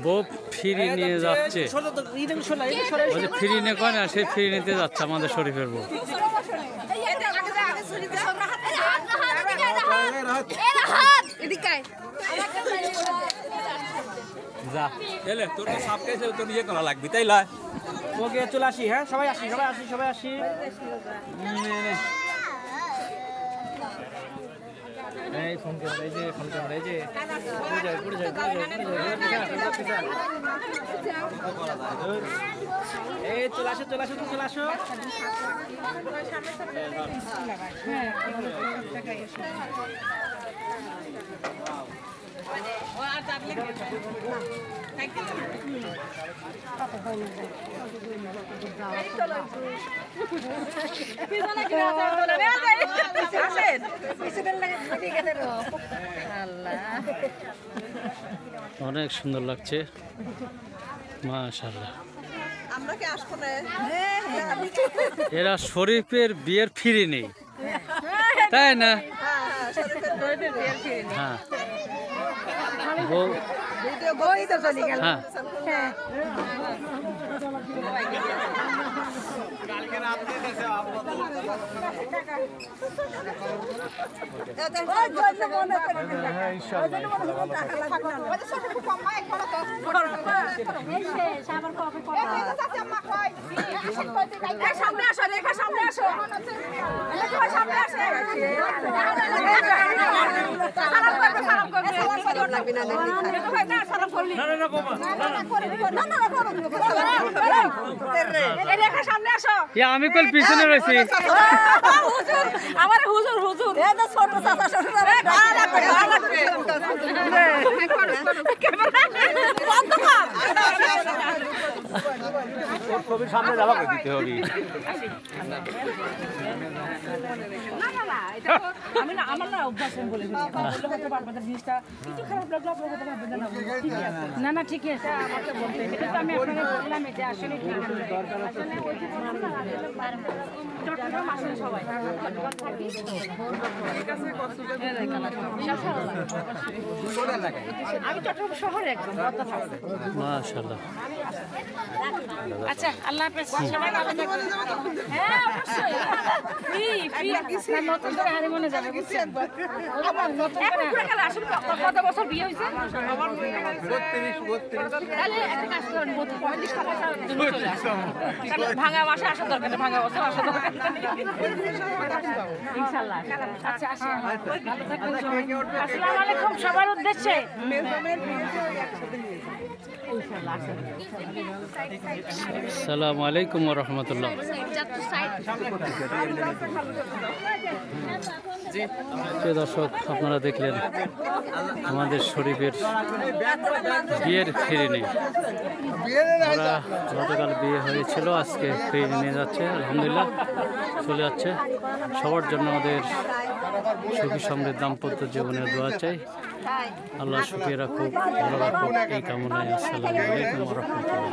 বউ ফিরি নিয়ে যাচ্ছে, ফিরি নিয়ে কয় না, সেই ফিরি নিতে যাচ্ছে আমাদের শরীফের বউ। যা এলে তোর সাপ কেসে তোর ইয়ে করা লাগবে, তাই লয়। ওকে চলে আসি, হ্যাঁ সবাই আসি, সবাই আসি, সবাই আসি। এই ফোন ক্যামেরা, এই যে ফোন ক্যামেরা, এই যে পুরো যায় এই চলে আসো, চলে আসো, চলে আসো। অনেক সুন্দর লাগছে, মাশাআল্লাহ। এরা শরীফের বিয়ের ফিরি নেই, তাই না? হ্যাঁ বউ, হ্যাঁ সামনে আসো, রেখা সামনে আসো, সামনে আসো, সালাম করবে, সামনে আসো। আমি কল পিছনে রয়েছি, আমার হুজুর হুজুর ছোট চাচা শ্বশুর সামনে যাওয়া দিতে হবে। আমি না, আমার না অভ্যাস বলে জিনিসটা কিছু খারাপ লাগলো না, না ঠিক আছে আমাকে বলতে, এটা তো আমি আপনাকে বললাম যে আসলে সবাই আমি চট্টগ্রাম শহরে একদম মাশাআল্লাহ। আচ্ছা আল্লাহ হাফেজ, সবাই ভালো থাকবেন। হ্যাঁ অবশ্যই ফ্রি নতুন করে হানিমুনে যাবে, বুঝছেন? নতুন করে গেলে আসলে কত বছর বিয়ে হয়েছে? তাহলে একটা কাজ করেন, 35 টাকা চলে আসে, ভাঙা বাসা আসা দরকার নেই, ভাঙা বছর আসা দরকার ইনশাআল্লাহ। আচ্ছা আসি, ভালো থাকবেন সবাই। আসসালামু আলাইকুম সবার উদ্দেশ্যে। আসসালামু আলাইকুম ওয়া রাহমাতুল্লাহ। প্রিয় দর্শক, আপনারা দেখলেন আমাদের শরীফের বিয়ের ফিরে নেই। ওরা গতকাল বিয়ে হয়েছিল, আজকে ফিরে নিয়ে যাচ্ছে, আলহামদুলিল্লাহ চলে যাচ্ছে। সবার জন্য আমাদের সুখী সমৃদ্ধ দাম্পত্য জীবনের দোয়া চাই। আল্লাহ সুখী রাখুক, ভালো রাখুক, এই কামনায়। আসসালামু আলাইকুম ওয়া রাহমাতুল্লাহ।